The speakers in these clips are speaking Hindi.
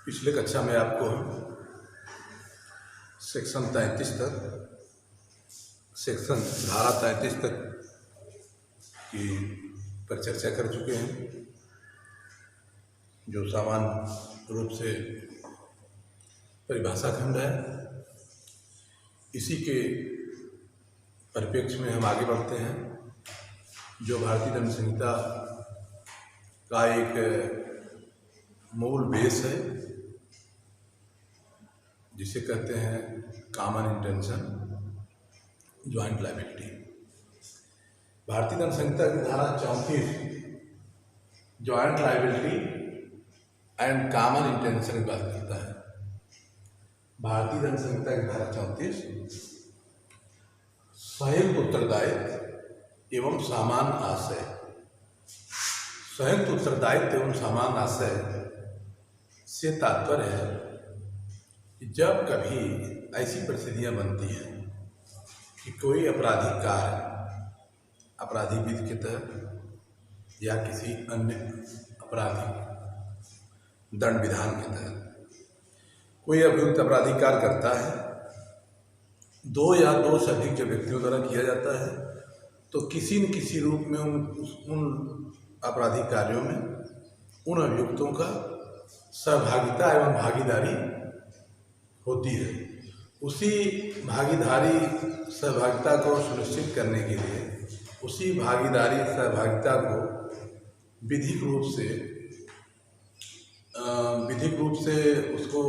पिछले कक्षा में आपको सेक्शन 33 तक धारा 33 तक की पर चर्चा कर चुके हैं, जो सामान्य रूप से परिभाषा खंड है। इसी के परिप्रेक्ष्य में हम आगे बढ़ते हैं, जो भारतीय दंड संहिता का एक मूल बेस है, जिसे कहते हैं कॉमन इंटेंशन ज्वाइंट लायबिलिटी। भारतीय दंड संहिता की धारा 34 joint liability and common intention की बात करता है। भारतीय दंड संहिता की धारा 34 संयुक्त उत्तरदायित्व एवं समान आशय, संयुक्त उत्तरदायित्व एवं समान आशय से तात्पर्य है कि जब कभी ऐसी परिस्थितियां बनती हैं कि कोई आपराधिक कार्य आपराधिक विधि के तहत या किसी अन्य आपराधिक दंड विधान के तहत कोई अभियुक्त आपराधिक कार्य करता है, दो या दो से अधिक व्यक्तियों द्वारा किया जाता है, तो किसी न किसी रूप में उन आपराधिक कार्यों में उन अभियुक्तों का सहभागिता एवं भागीदारी होती है। उसी भागीदारी सहभागिता को सुनिश्चित करने के लिए, उसी भागीदारी सहभागिता को विधिक रूप से उसको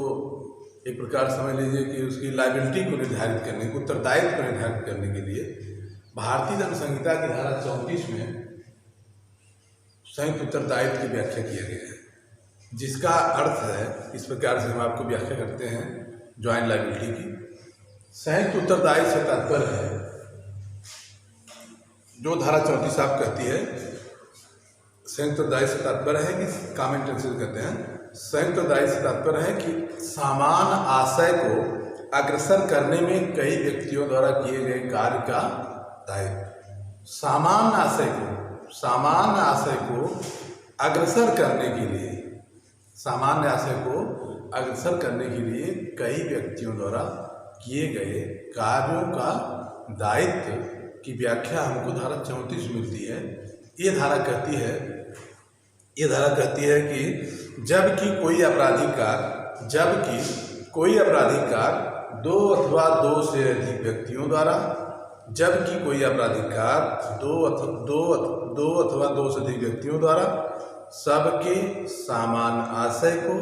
एक प्रकार समझ लीजिए कि उसकी लायबिलिटी को निर्धारित करने, उत्तरदायित्व को निर्धारित करने के लिए भारतीय दंड संहिता की धारा 34 में संयुक्त उत्तरदायित्व की व्याख्या किया गया है, जिसका अर्थ है, इस प्रकार से हम आपको व्याख्या करते हैं ज्वाइंट लायबिलिटी की। संयुक्त उत्तरदायित्व से तात्पर्य है, जो धारा 34 आप कहती है, संयुक्त उत्तरदायित्व से तात्पर्य है कि कॉमन इंटेंशन कहते हैं, संयुक्त उत्तरदायित्व से तात्पर्य है कि समान आशय को अग्रसर करने में कई व्यक्तियों द्वारा किए गए कार्य का दायित्व। समान आशय को अग्रसर करने के लिए, सामान्य आशय को अग्रसर करने के लिए कई व्यक्तियों द्वारा किए गए कार्यों का दायित्व की व्याख्या हमको धारा 34 मिलती है। ये धारा कहती है कि जबकि कोई आपराधिक कार्य दो अथवा दो से अधिक व्यक्तियों द्वारा, जबकि कोई आपराधिक कार्य दो अथवा दो से अधिक व्यक्तियों द्वारा सबके समान आशय को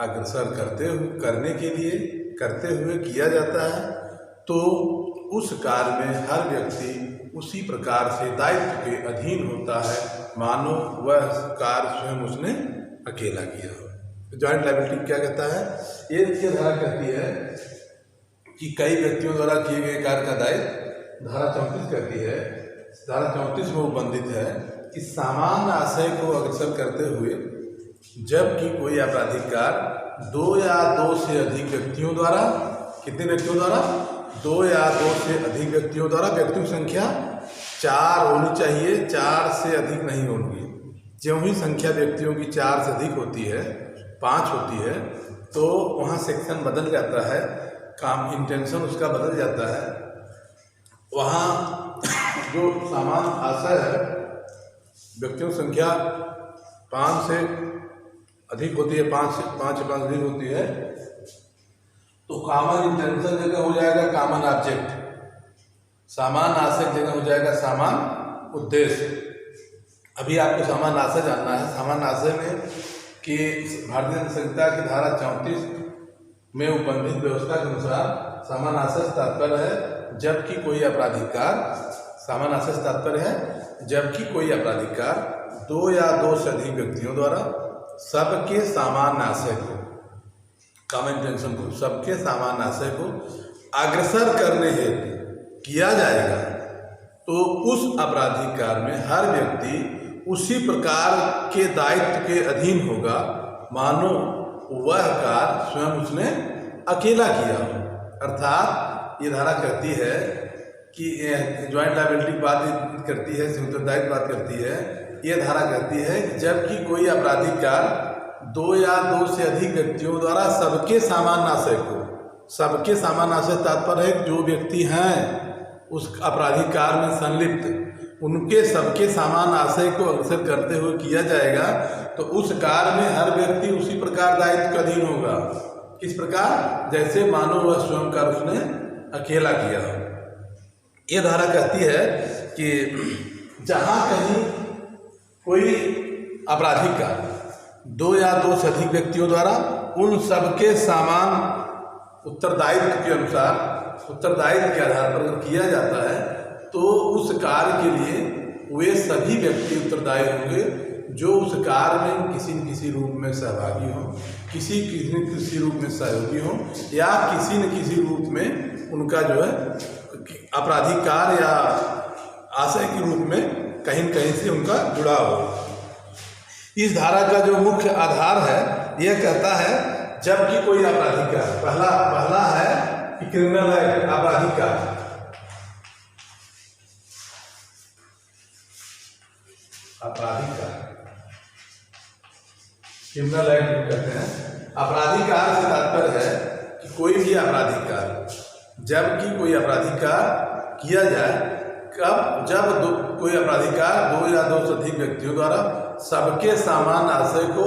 अग्रसर करते हुए किया जाता है, तो उस कार्य में हर व्यक्ति उसी प्रकार से दायित्व के अधीन होता है, मानो वह कार्य स्वयं उसने अकेला किया हो। ज्वाइंट लायबिलिटी क्या कहता है? ये धारा कहती है कि कई व्यक्तियों द्वारा किए गए कार्य का दायित्व धारा 34 कहती है, धारा 34 में उपबंधित है कि समान आशय को अग्रसर करते हुए जबकि कोई आपराधिक कार्य दो या दो से अधिक व्यक्तियों द्वारा, कितने व्यक्तियों द्वारा? दो या दो से अधिक व्यक्तियों द्वारा, व्यक्तियों की संख्या 4 होनी चाहिए, 4 से अधिक नहीं होगी। ज्यों ही संख्या व्यक्तियों की 4 से अधिक होती है, 5 होती है, तो वहाँ सेक्शन बदल जाता है, काम इंटेंशन उसका बदल जाता है। वहाँ जो समान आशय है, व्यक्तियों की संख्या 5 से अधिक होती है, 5 से 5 अधिक होती है, तो कॉमन इंटेंशन जगह हो जाएगा कॉमन ऑब्जेक्ट, समान आशय जगह हो जाएगा समान उद्देश्य। अभी आपको समान आशय जानना है। समान आशय में कि भारतीय दंड संहिता की धारा 34 में उपबंधित व्यवस्था के अनुसार समान आशय से तात्पर्य है जबकि कोई आपराधिक कार्य, समान आशय से तात्पर्य है जबकि कोई आपराधिक कार्य दो या दो से अधिक व्यक्तियों द्वारा सबके समान आशय को, कॉमन इंटेंशन को, सबके समान आशय को अग्रसर करने हेतु किया जाएगा, तो उस आपराधिक कार्य में हर व्यक्ति उसी प्रकार के दायित्व के अधीन होगा, मानो वह कार्य स्वयं उसने अकेला किया हो। अर्थात ये धारा कहती है कि ज्वाइंट लायबिलिटी की बात करती है, संयुक्त दायित्व बात करती है। ये धारा कहती है कि जबकि कोई आपराधिक कार्य दो या दो से अधिक व्यक्तियों द्वारा सबके सामान्य आशय को, सबके सामान्य आशय तात्पर्य है जो व्यक्ति हैं उस आपराधिक कार्य में संलिप्त, उनके सबके सामान्य आशय को अग्रसर करते हुए किया जाएगा, तो उस कार्य में हर व्यक्ति उसी प्रकार दायित्व का अधीन होगा। किस प्रकार? जैसे मानो वह स्वयं कार्य उसने अकेला किया। ये धारा कहती है कि जहाँ कहीं कोई आपराधिक कार्य दो या दो से अधिक व्यक्तियों द्वारा उन सबके समान उत्तरदायित्व के अनुसार, उत्तरदायित्व के आधार पर अगर किया जाता है, तो उस कार्य के लिए वे सभी व्यक्ति उत्तरदायी होंगे जो उस कार्य में किसी न किसी रूप में सहभागी हों, किसी न किसी रूप में सहयोगी हों, या किसी न किसी रूप में उनका जो है आपराधिक कार्य या आशय के रूप में कहीं न कहीं से उनका जुड़ाव हो। इस धारा का जो मुख्य आधार है यह कहता है जबकि कोई आपराधिक कार्य, पहला है कि क्रिमिनल एक्ट, आपराधिक कार्य, आपराधिक कार्य क्रिमिनल एक्ट कहते हैं। आपराधिक कार्य से तात्पर्य है कि कोई भी आपराधिक कार्य, जबकि कोई आपराधिक कार्य किया जाए, कब? जब कोई आपराधिक कार्य दो या दो से अधिक व्यक्तियों द्वारा सबके सामान्य आशय को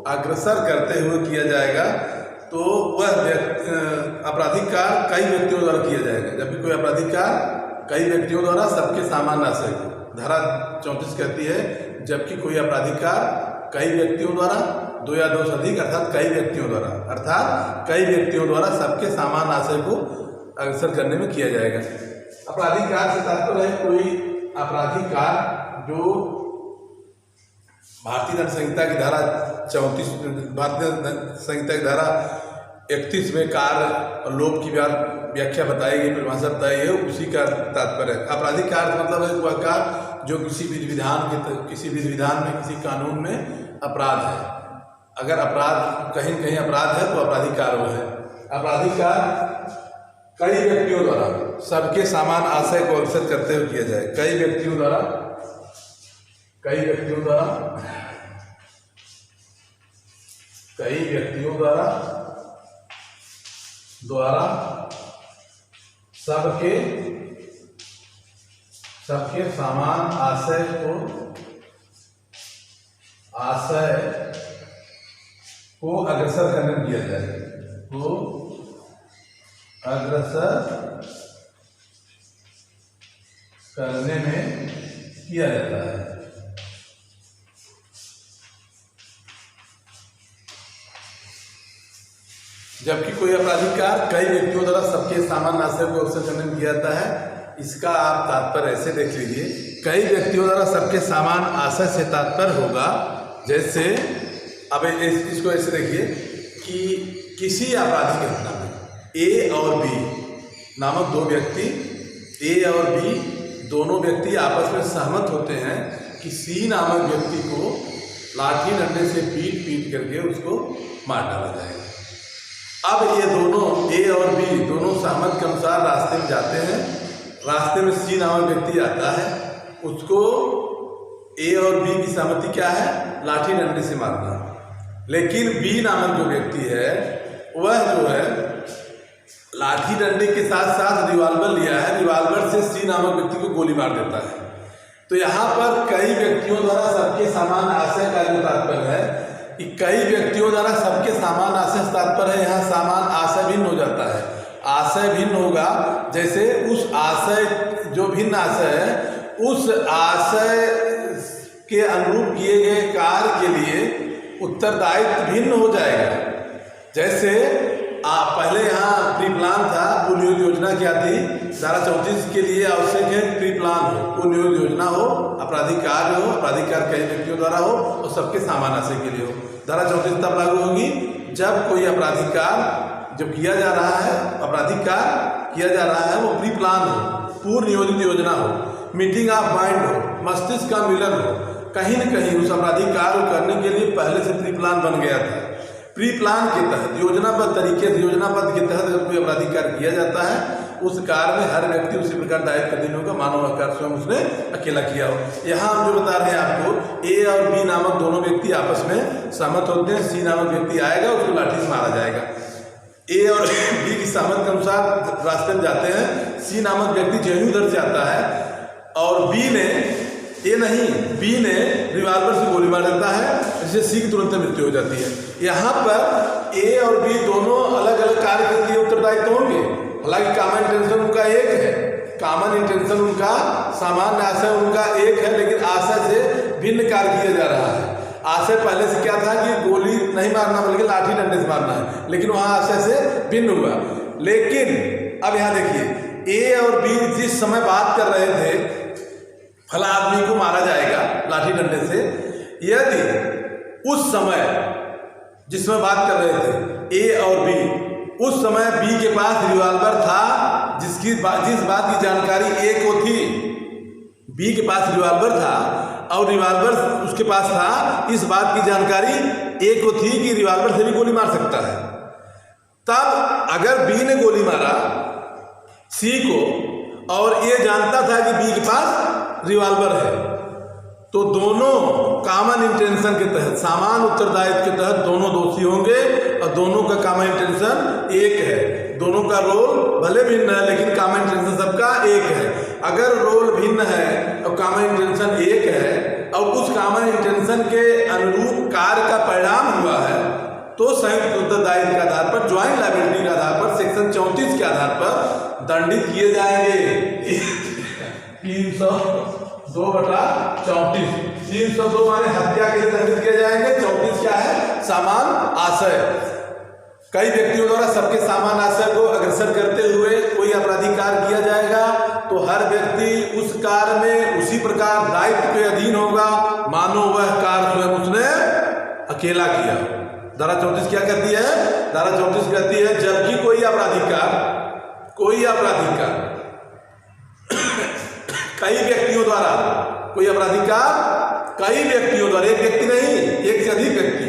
अग्रसर करते हुए किया जाएगा, तो वह आपराधिक कार्य कई व्यक्तियों द्वारा किया जाएगा। जबकि कोई आपराधिक कार्य कई व्यक्तियों द्वारा सबके सामान्य आशय को, धारा 34 कहती है जबकि कोई आपराधिक कार्य कई व्यक्तियों द्वारा, दो या दो से अधिक अर्थात कई व्यक्तियों द्वारा, अर्थात कई व्यक्तियों द्वारा सबके सामान्य आशय को अग्रसर करने में किया जाएगा। आपराधिक कार्य से तात्पर्य है कोई आपराधिक कार्य जो भारतीय दंड संहिता की धारा 34, भारतीय दंड संहिता की धारा 31 में कार्य लोप की व्याख्या बताई गई, परिभाषा बताई है, उसी का तात्पर्य है। आपराधिक कार्य मतलब है वह कार्य जो किसी विधि विधान में, किसी कानून में अपराध है। अगर अपराध कहीं न कहीं अपराध है तो आपराधिक कार्य वो है। आपराधिक कार्य कई व्यक्तियों द्वारा सबके समान आशय को अग्रसर करते हुए किया जाए, कई व्यक्तियों द्वारा सबके समान आशय को अग्रसर करने में किया जाए, को अग्रसर करने में किया जाता है। जबकि कोई आपराधिक कार्य कई व्यक्तियों द्वारा सबके सामान्य आशय को अग्रसर करने में किया जाता है, इसका आप तात्पर्य ऐसे देख लीजिए, कई व्यक्तियों द्वारा सबके समान आशय से तात्पर्य होगा, जैसे अब इसको ऐसे देखिए कि किसी आपराधिक घटना में ए और बी नामक दो व्यक्ति, ए और बी दोनों व्यक्ति आपस में सहमत होते हैं कि सी नामक व्यक्ति को लाठी डंडे से पीट करके उसको मार डाला जाएगा। अब ये दोनों ए और बी दोनों सहमत के अनुसार रास्ते में जाते हैं, रास्ते में सी नामक व्यक्ति आता है, उसको ए और बी की सहमति क्या है? लाठी डंडे से मारना। लेकिन बी नामक जो व्यक्ति है वह जो है लाठी डंडे के साथ साथ रिवाल्वर लिया है, रिवाल्वर से सी नामक व्यक्ति को गोली मार देता है। तो यहाँ पर कई व्यक्तियों द्वारा सबके समान आशय का जो तात्पर्य है कि कई व्यक्तियों द्वारा सबके समान आशय से तात्पर्य है, यहाँ समान आशय भिन्न हो जाता है। आशय भिन्न होगा, जैसे उस आशय जो भिन्न आशय है उस आशय के अनुरूप किए गए कार्य के लिए उत्तरदायित्व भिन्न हो जाएगा। जैसे पहले यहाँ प्री प्लान था, पूर्ण योजना क्या थी? धारा 34 के लिए आवश्यक है प्री प्लान हो, पूर्ण योजना हो, आपराधिक कार्य हो, आपराधिक कार्य कई व्यक्तियों द्वारा हो और सबके समान आशय के लिए हो। धारा 34 तब लागू होगी जब कोई आपराधिक कार्य जो किया जा रहा है, आपराधिक कार्य किया जा रहा है वो प्री प्लान हो, पूर्व नियोजित योजना हो, मीटिंग ऑफ माइंड हो, मस्तिष्क का मिलन हो, कहीं न कहीं उस आपराधिक कार्य को करने के लिए पहले से प्री प्लान बन गया था। प्री प्लान के तहत योजनाबद्ध तरीके से, योजनाबद्ध के तहत जब कोई आपराधिक कार्य किया जाता है उस कार्य में हर व्यक्ति उसी प्रकार दायित्व का अधीन होगा मानव कार्य स्वयं उसने अकेला किया हो। यहाँ हम जो बता रहे हैं आपको, ए और बी नामक दोनों व्यक्ति आपस में सहमत होते हैं, सी नामक व्यक्ति आएगा उसको लाठी से मारा जाएगा। ए और बी की सहमत के अनुसार रास्ते में जाते हैं, सी नामक व्यक्ति जहीं उधर से आता है और बी ने रिवाल्वर से गोली मार देता है, जिससे सी की तुरंत मृत्यु हो जाती है। यहाँ पर ए और बी दोनों अलग अलग कार्य के लिए उत्तरदायित्व होंगे, हालांकि कॉमन इंटेंशन उनका एक है, कॉमन इंटेंशन उनका, सामान्य आशय उनका एक है, लेकिन आशय से भिन्न कार्य किया जा रहा है। आशय पहले से क्या था कि गोली नहीं मारना बल्कि लाठी डंडे से मारना है, लेकिन वहाँ आशय से भिन्न हुआ। लेकिन अब यहाँ देखिए, ए और बी जिस समय बात कर रहे थे फला आदमी को मारा जाएगा लाठी डंडे से, यदि उस समय जिसमें बात कर रहे थे ए और बी, उस समय बी के पास रिवॉल्वर था, जिस बात की जानकारी ए को थी, बी के पास रिवॉल्वर था और रिवॉल्वर उसके पास था, इस बात की जानकारी ए को थी कि रिवॉल्वर से भी गोली मार सकता है। तब अगर बी ने गोली मारा सी को और ये जानता था कि बी के पास रिवॉल्वर है, तो दोनों कॉमन इंटेंशन के तहत, सामान उत्तरदायित्व के तहत दोनों दोषी होंगे और दोनों का कॉमन इंटेंशन एक है। दोनों का रोल भले भिन्न है लेकिन कॉमन इंटेंशन सबका एक है। अगर रोल भिन्न है और कॉमन इंटेंशन एक है और उस कॉमन इंटेंशन के अनुरूप कार्य का परिणाम हुआ है, तो संयुक्त उत्तरदायित्व के आधार पर, ज्वाइंट लायबिलिटी के आधार पर, सेक्शन 34 के आधार पर दंडित किए जाएंगे। 302/34, 302 माने हत्या के लिए दंडित किए जाएंगे, 34 क्या है, सामान आशय। कई व्यक्तियों द्वारा सबके सामान आशय को अग्रसर करते हुए कोई आपराधिक कार्य किया जाएगा, तो हर व्यक्ति उस कार्य में उसी प्रकार दायित्व के अधीन होगा मानो वह कार्य स्वयं उसने अकेला किया। धारा 34 क्या कहती है? धारा 34 कहती है, जबकि कोई आपराधिक कार्य कई व्यक्तियों द्वारा, कोई आपराधिक कार्य कई व्यक्तियों द्वारा, एक व्यक्ति नहीं, एक से अधिक व्यक्ति,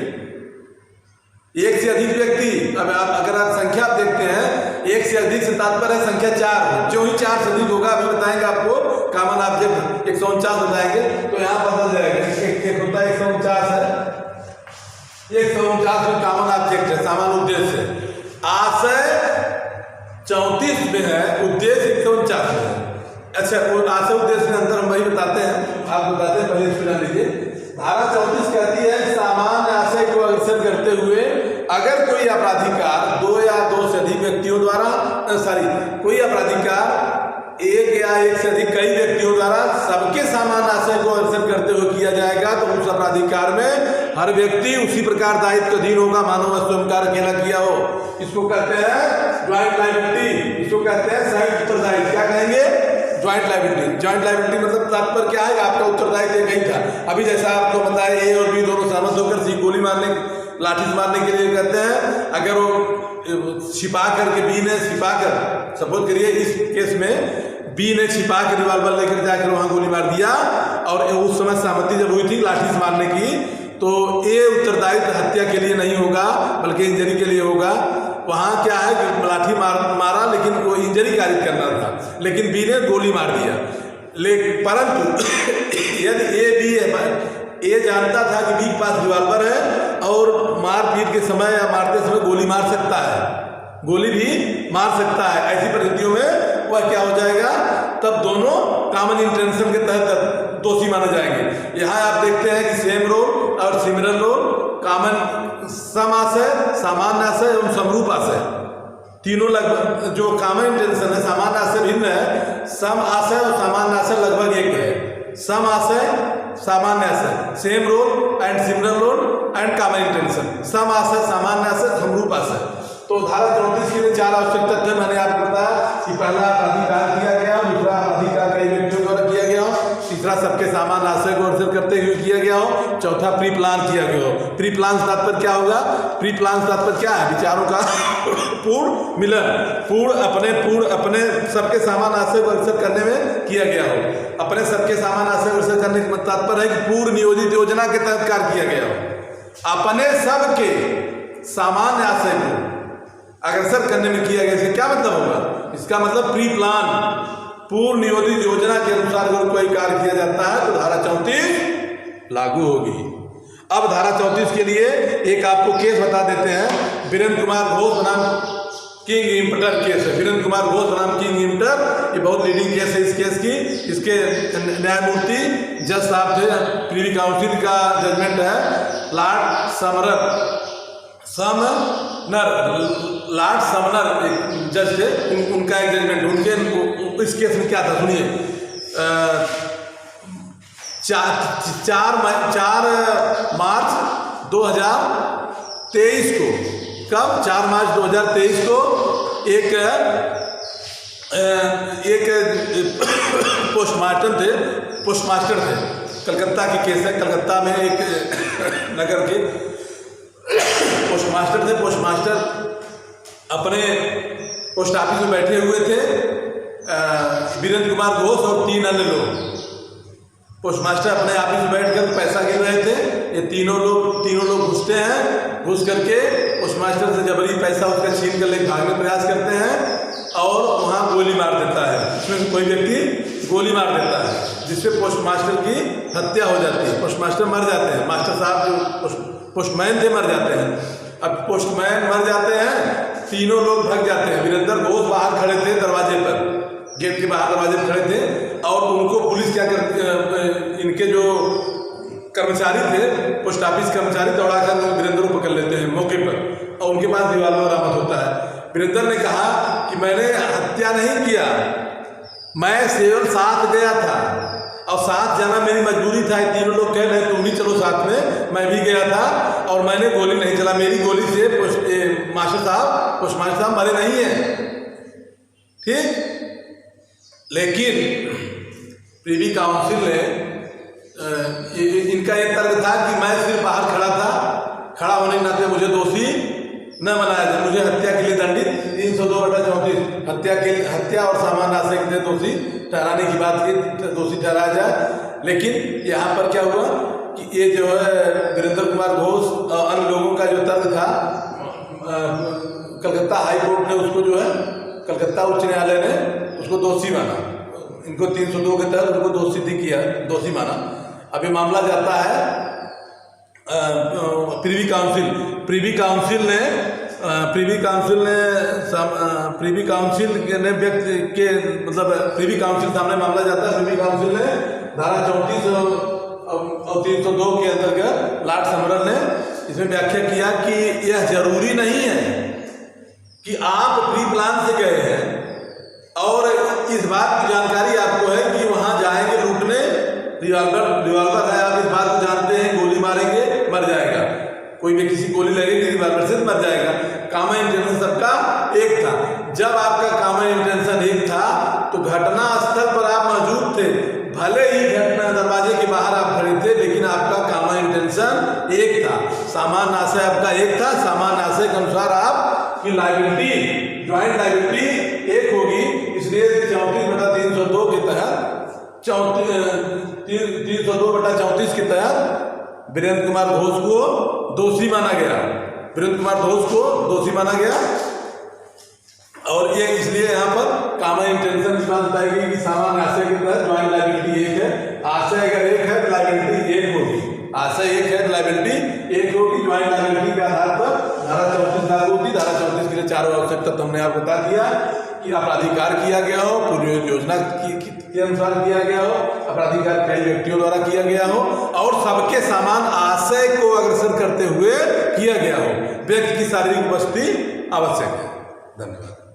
एक से अधिक व्यक्ति। अब आप अगर आप संख्या आप देखते हैं, एक से अधिक से तात्पर्य है संख्या 4, जो ही 4 से अधिक होगा, अभी बताएंगे आपको, कॉमन ऑब्जेक्ट 149 बताएंगे तो यहाँ बदल जाएगा। एक होता है 149 है, 149 में कॉमन ऑब्जेक्ट है, सामान्य उद्देश्य। आशय 34 में है, उद्देश्य 149 में है। अच्छा, आशय उद्देश्य में अंतर हम वही बताते हैं, आप बताते हैं, पहले इसको जान लीजिए। धारा 34 कहती है, सामान्य आशय को अग्रसर करते हुए अगर कोई आपराधिक कार्य 2 या 2 से अधिक व्यक्तियों द्वारा, कोई आपराधिक कार्य 1 या 1 से अधिक कई व्यक्तियों द्वारा सबके सामान्य आशय को अग्रसर करते हुए किया जाएगा, तो उस आपराधिक कार्य में हर व्यक्ति उसी प्रकार दायित्व अधीन होगा मानो वह स्वयं कार्य अकेला किया हो। इसको कहते हैं ज्वाइंट लायबिलिटी, इसको कहते हैं संयुक्त उत्तरदायित्व। क्या कहेंगे? Joint liability. ज्वाइंट लायबिलिटी मतलब तात्पर्य क्या है? आपका उत्तरदायित्व एक ही था। अभी जैसा आपको पता है, ए और बी दोनों सहमत होकर सी गोली मारने, लाठी से मारने के लिए कहते हैं, अगर वो छिपा करके, बी ने छिपा कर, सपोज करिए इस केस में बी ने छिपा के रिवॉल्वर लेकर जाकर वहां गोली मार दिया और उस समय सहमति जब हुई थी लाठी से मारने की, तो ए उत्तरदायित्व हत्या के लिए नहीं होगा बल्कि इंजरी के लिए होगा। वहाँ क्या है कि लाठी मारा लेकिन वो इंजरी कारित करना था, लेकिन बी ने गोली मार दिया। लेकिन परंतु यदि ए जानता था कि बी के पास रिवॉल्वर है और मारपीट के समय या मारते समय गोली मार सकता है, गोली भी मार सकता है, ऐसी परिस्थितियों में वह क्या हो जाएगा? तब दोनों कॉमन इंटेंशन के तहत दोषी माने जाएंगे। यहाँ आप देखते हैं कि सेम रोल और सिमिलर रोल, कॉमन सम आशय, सामान्य आशय एवं समरूप आशय, तीनों लगभग जो कॉमन इंटेंशन है, सामान्य आशय भिन्न है, सम आशय और सामान्य आशय लगभग एक है। सम आशय, सामान्य आशय, same role and similar role and common intention, सम आशय, सामान्य आशय, समरूप आशय। तो धारा 34 के लिए 4 आवश्यक तथ्य मैंने आपको बताया कि पहला अधिकार किया गया, दूसरा अधिकार कई व्यक्तियों द्वारा किया गया हो, तीसरा सबके सामान आशय को अग्रसर करते हुए किया गया हो, चौथा प्री प्लान किया गया हो। प्री प्लान तात्पर्य क्या होगा? प्री प्लान तात्पर्य क्या है? विचारों का पूर्ण मिलन, अपने सबके सामान आशय को अग्रसर करने में किया गया हो। अपने सबके सामान आशय को अग्रसर करने का तात्पर्य है कि पूर्व नियोजित योजना के तहत कार्य किया गया हो। अपने सबके सामान्य आशय को अग्रसर करने में किया गया, इसका क्या मतलब होगा? इसका मतलब प्री प्लान, पूर्व नियोजित योजना के अनुसार अगर कोई कार्य किया जाता है तो धारा 34 लागू होगी। अब धारा 34 के लिए एक आपको केस बता देते हैं। वीरेंद्र कुमार घोष बनाम किंग इम्पटर केस है। वीरेंद्र कुमार घोष बनाम किंग इम्पटर, ये बहुत लीडिंग केस है इस केस की। इसके न्यायमूर्ति जज साहब थे, प्रीवी काउंसिल का जजमेंट है लॉर्ड लॉर्ड समनर एक जज थे, उनका एक जजमेंट। उनके इस केस में क्या था सुनिए। 4 मार्च 2023 को, कब 4 मार्च 2023 को एक पोस्टमास्टर थे, कलकत्ता की केस है। कलकत्ता में एक नगर के पोस्टमास्टर थे। पोस्टमास्टर अपने पोस्ट ऑफिस में बैठे हुए थे, वीरेंद्र कुमार घोष और 3 अन्य लोग। पोस्टमास्टर अपने ऑफिस में बैठकर पैसा गिन रहे थे। ये तीनों लोग घुसते हैं, घुस करके पोस्टमास्टर से जबरी पैसा उसका छीन कर ले भागने प्रयास करते हैं और वहाँ गोली मार देता है। इसमें कोई व्यक्ति गोली मार देता है, जिससे पोस्टमास्टर की हत्या हो जाती है। पोस्टमास्टर मर जाते हैं। मास्टर साहब जो पोस्टमैन थे मर जाते हैं। अब पोस्टमैन मर जाते हैं, तीनों लोग भाग जाते हैं। वीरेंद्र घोष बाहर खड़े थे, दरवाजे पर, गेट के बाहर दरवाजे पर खड़े थे और उनको पुलिस क्या करती, इनके जो कर्मचारी थे, पोस्ट ऑफिस कर्मचारी, दौड़ाकर वीरेंद्र को पकड़ लेते हैं मौके पर और उनके पास रिवॉल्वर बरामद होता है। वीरेंद्र ने कहा कि मैंने हत्या नहीं किया, मैं केवल साथ गया था और साथ जाना मेरी मजबूरी था। तीनों लोग कह रहे तुम भी चलो साथ में, मैं भी गया था और मैंने गोली नहीं चला। मेरी गोली से पोस्टमास्टर साहब मरे नहीं हैं, ठीक। लेकिन प्रीवी काउंसिल ने इनका ये तर्क था कि मैं सिर्फ बाहर खड़ा था, खड़ा होने के नाते मुझे दोषी न बनाया जाए, मुझे हत्या के लिए दंडित 302/34 हत्या और सामान्य आशय के लिए दोषी ठहराने की बात की, दोषी ठहराया जाए। लेकिन यहाँ पर क्या हुआ कि ये जो है वीरेंद्र कुमार घोष और अन्य लोगों का जो तर्क था, कलकत्ता हाई कोर्ट ने उसको जो है, कलकत्ता उच्च न्यायालय ने उसको दोषी माना। इनको 302 के तहत उनको दोषी माना। अब ये मामला जाता है प्रीवी काउंसिल ने व्यक्ति के मतलब प्रीवी काउंसिल सामने मामला जाता है। प्रीवी काउंसिल ने धारा 34 और 302 के अंतर्गत लॉर्ड समनर ने इसमें व्याख्या किया कि यह जरूरी नहीं है कि आप प्री प्लान से गए हैं और इस बात की जानकारी आपको है कि वहां जाएंगे लूटने, रिवॉल्वर है, आप इस बात को जानते हैं, गोली मारेंगे मर जाएगा, कोई भी किसी गोली लगेगी रिवॉल्वर से मर जाएगा। कॉमन इंटेंशन सबका एक था। जब आपका कॉमन इंटेंशन एक था तो घटना स्थल पर आप मौजूद थे, भले ही घटना दरवाजे के बाहर आप खड़े थे, लेकिन आपका कॉमन इंटेंशन एक था, सामान्य आशय आपका एक था। सामान्य आशय के अनुसार आपकी लायबिलिटी, ज्वाइंट लायबिलिटी एक होगी। इसलिए 34/302 के तहत 302/34 के तहत वीरेंद्र कुमार घोष को दोषी माना गया। वीरेंद्र कुमार घोष को दोषी माना गया और ये इसलिए यहाँ पर कॉमन इंटेंशन इस बात बताई गई कि सामान्य आशय के तहत ज्वाइंट लायबिलिटी एक है। आशय अगर एक है तो लायबिलिटी एक होगी, आशय एक है तो लायबिलिटी एक होगी। ज्वाइंट लायबिलिटी के आधार पर धारा 34 लागू होती। धारा 34 के लिए 4 आवश्यकता तो हमने आपको बता दिया कि अपराधिकार किया गया हो, पूर्व योजना के अनुसार किया गया हो, अपराधिकार कई व्यक्तियों द्वारा किया गया हो और सबके समान आशय को अग्रसर करते हुए किया गया हो। व्यक्ति की शारीरिक उपस्थिति आवश्यक है। धन्यवाद।